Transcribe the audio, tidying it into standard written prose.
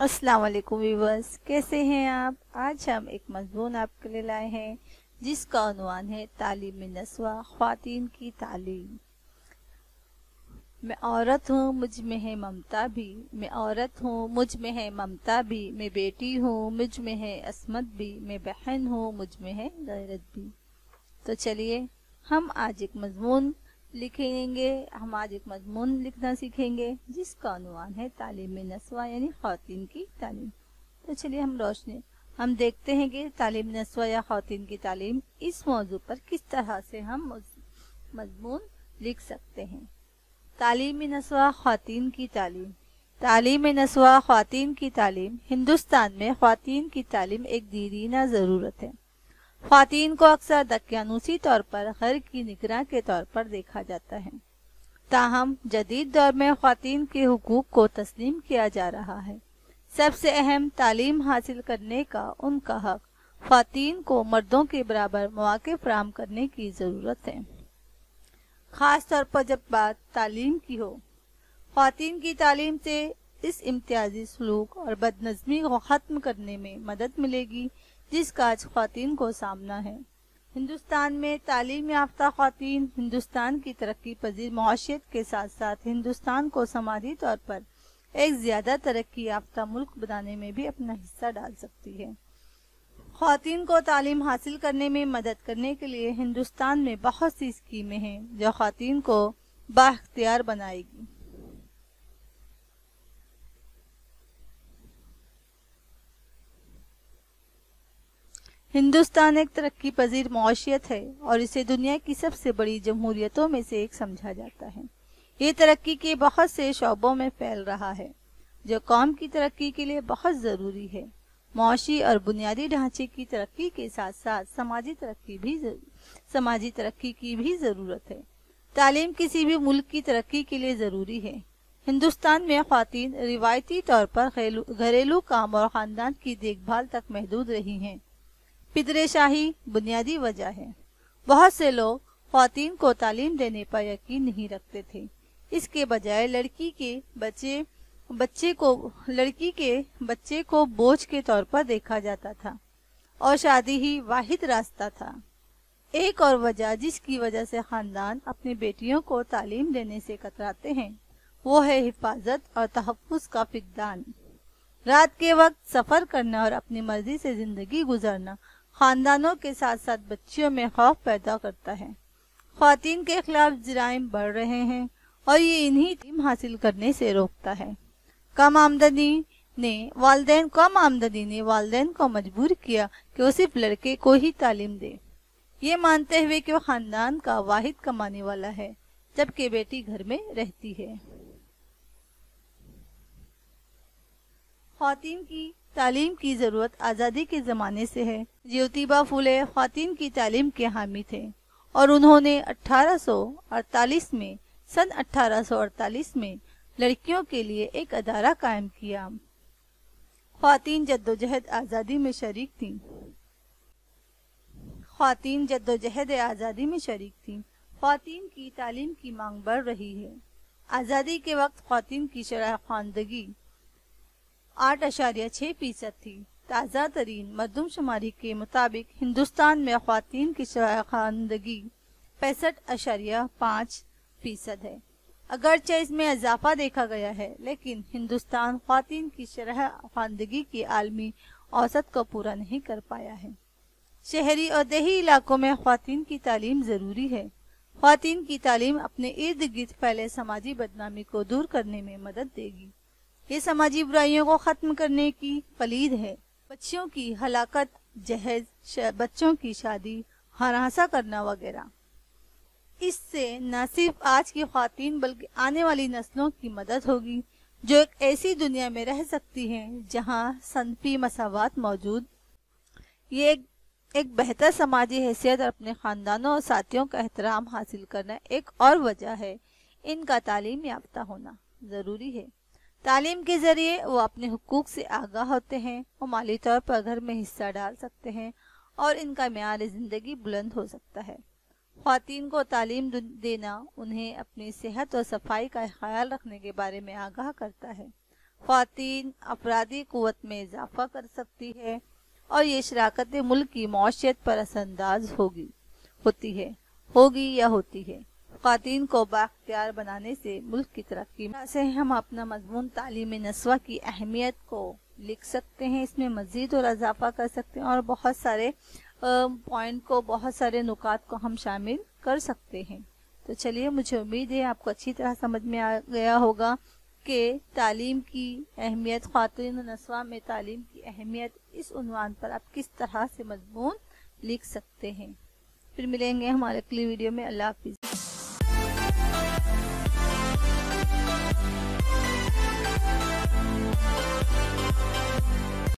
अस्सलाम वालेकुम व्यूवर्स, कैसे हैं आप। आज हम एक मज़मून आपके लिए लाए हैं जिसका उन्वान है तालीम नस्वा, ख्वातीन की तालीम। मैं औरत हूँ मुझ में है ममता भी, मैं औरत हूँ मुझ में है ममता भी, मैं बेटी हूँ मुझ में है असमत भी, मैं बहन हूँ मुझ में है गैरत भी। तो चलिए हम आज एक मज़मून लिखना सीखेंगे जिसका उन्वान है तालीम नस्वा यानी ख्वातीन की तालीम। तो चलिए हम देखते हैं कि तालीम नस्वा या ख्वातीन की तालीम इस मौजू पर किस तरह से हम मज़मून लिख सकते हैं। तालीम नस्वा ख्वातीन की तालीम। तालीम नस्वा ख्वातीन की तालीम हिंदुस्तान में ख्वातीन की तालीम एक दीरीना ज़रूरत है। ख्वातीन को अक्सर दकियानूसी तौर पर घर की निगरां के तौर पर देखा जाता है। ताहम जदीद दौर में ख्वातीन के हुकूक को तस्लीम किया जा रहा है। सबसे अहम तालीम हासिल करने का उनका हक, ख्वातीन को मर्दों के बराबर मौके फराहम करने की ज़रूरत है, ख़ास तौर पर जब बात तालीम की हो। ख्वातीन की तालीम से इस इम्तियाजी सलूक और बदनज़मी को ख़त्म करने में मदद मिलेगी जिसका आज ख्वातीन को सामना है। हिंदुस्तान में तालीम याफ्ता ख्वातीन हिंदुस्तान की तरक्की पजीर मआशियत के साथ साथ हिंदुस्तान को समाजी तौर पर एक ज़्यादा तरक्की याफ्ता मुल्क बनाने में भी अपना हिस्सा डाल सकती है। ख्वातीन को तालीम हासिल करने में मदद करने के लिए हिंदुस्तान में बहुत सी स्कीमें हैं जो ख्वातीन को बाइख्तियार बनाएगी। हिंदुस्तान एक तरक्की पजीर मआशियत है और इसे दुनिया की सबसे बड़ी जमहूरियतों में से एक समझा जाता है। ये तरक्की के बहुत से शोबों में फैल रहा है जो कौम की तरक्की के लिए बहुत ज़रूरी है। मआशी और बुनियादी ढांचे की तरक्की के साथ साथ समाजी तरक्की की भी ज़रूरत है। तालीम किसी भी मुल्क की तरक्की के लिए ज़रूरी है। हिंदुस्तान में ख्वातीन रिवायती तौर पर घरेलू काम और ख़ानदान की देखभाल तक महदूद रही हैं। पिदरेशाही बुनियादी वजह है। बहुत से लोग ख्वातीन को तालीम देने पर यकीन नहीं रखते थे। इसके बजाय लड़की के बच्चे को बोझ के तौर पर देखा जाता था और शादी ही वाहिद रास्ता था। एक और वजह जिसकी वजह से खानदान अपनी बेटियों को तालीम देने से कतराते हैं वो है हिफाजत और तहफ़्फ़ुज़ का फ़क़दान। रात के वक्त सफ़र करना और अपनी मर्जी से ज़िंदगी गुजारना खानदानों के साथ साथ बच्चियों में खौफ पैदा करता है। ख्वातीन के खिलाफ जराइम बढ़ रहे हैं और ये इन्हीं तालीम हासिल करने से रोकता है। कम आमदनी ने वालिदैन को मजबूर किया कि वो सिर्फ लड़के को ही तालीम दे, ये मानते हुए कि वो खानदान का वाहिद कमाने वाला है जबकि बेटी घर में रहती है। ख्वातीन की तालीम की ज़रूरत आज़ादी के ज़माने से है। ज्योतिबा फूले ख्वातीन की तालीम के हामी थे और उन्होंने 1848 में लड़कियों के लिए एक अदारा कायम किया। ख्वातीन जद्दोजहद आज़ादी में शरीक थीं। ख्वातीन की तालीम की मांग बढ़ रही है। आज़ादी के वक्त ख्वातीन की शरह ख़वानदगी 8.6% थी। ताज़ा तरीन मरदमशुमारी के मुताबिक हिंदुस्तान में ख्वातीन की शरह ख़वानदगी 65.5% है। अगरचे इसमें इजाफा देखा गया है लेकिन हिंदुस्तान ख्वातीन की शरह ख़वानदगी की आलमी औसत को पूरा नहीं कर पाया है। शहरी और देही इलाकों में ख्वातीन की तालीम ज़रूरी है। ख्वातीन की तालीम अपने इर्द गिर्द फैले समाजी बदनामी को दूर करने में मदद देगी। ये समाजी बुराइयों को ख़त्म करने की कलीद है। बच्चियों की हलाकत, जहेज, बच्चों की शादी, हरासा करना वगैरह। इससे न सिर्फ आज की ख्वातीन बल्कि आने वाली नस्लों की मदद होगी जो एक ऐसी दुनिया में रह सकती हैं जहां सनफी मसावात मौजूद। ये एक बेहतर समाजी हैसियत और अपने ख़ानदानों और साथियों का एहतराम हासिल करना एक और वजह है। इनका तालीम याफ्ता होना ज़रूरी है। तालीम के ज़रिए वो अपने हुकूक से आगाह होते हैं, वो माली तौर पर घर में हिस्सा डाल सकते हैं और इनका मेयार ज़िंदगी बुलंद हो सकता है। ख्वातीन को तालीम देना उन्हें अपनी सेहत और सफाई का ख्याल रखने के बारे में आगाह करता है। خواتین افرادی قوت میں اضافہ کر سکتی ہے اور یہ شراکت ملک کی معیشت پر اثر انداز ہوتی ہے۔ خواتین کو بااختیار بنانے سے ملک کی ترقی سے ہم اپنا مضمون تعلیم نسواں کی اہمیت کو لکھ سکتے ہیں، اس میں مزید اور اضافہ کر سکتے ہیں اور بہت سارے پوائنٹ کو، بہت سارے نکات کو ہم شامل کر سکتے ہیں۔ تو چلیے، مجھے امید ہے آپ کو اچھی طرح سمجھ میں آ گیا ہوگا کہ تعلیم کی اہمیت، خواتین و نسواں میں تعلیم کی اہمیت، اس عنوان پر آپ کس طرح سے مضمون لکھ سکتے ہیں۔ پھر ملیں گے ہمارے اگلی ویڈیو میں۔ اللہ حافظ۔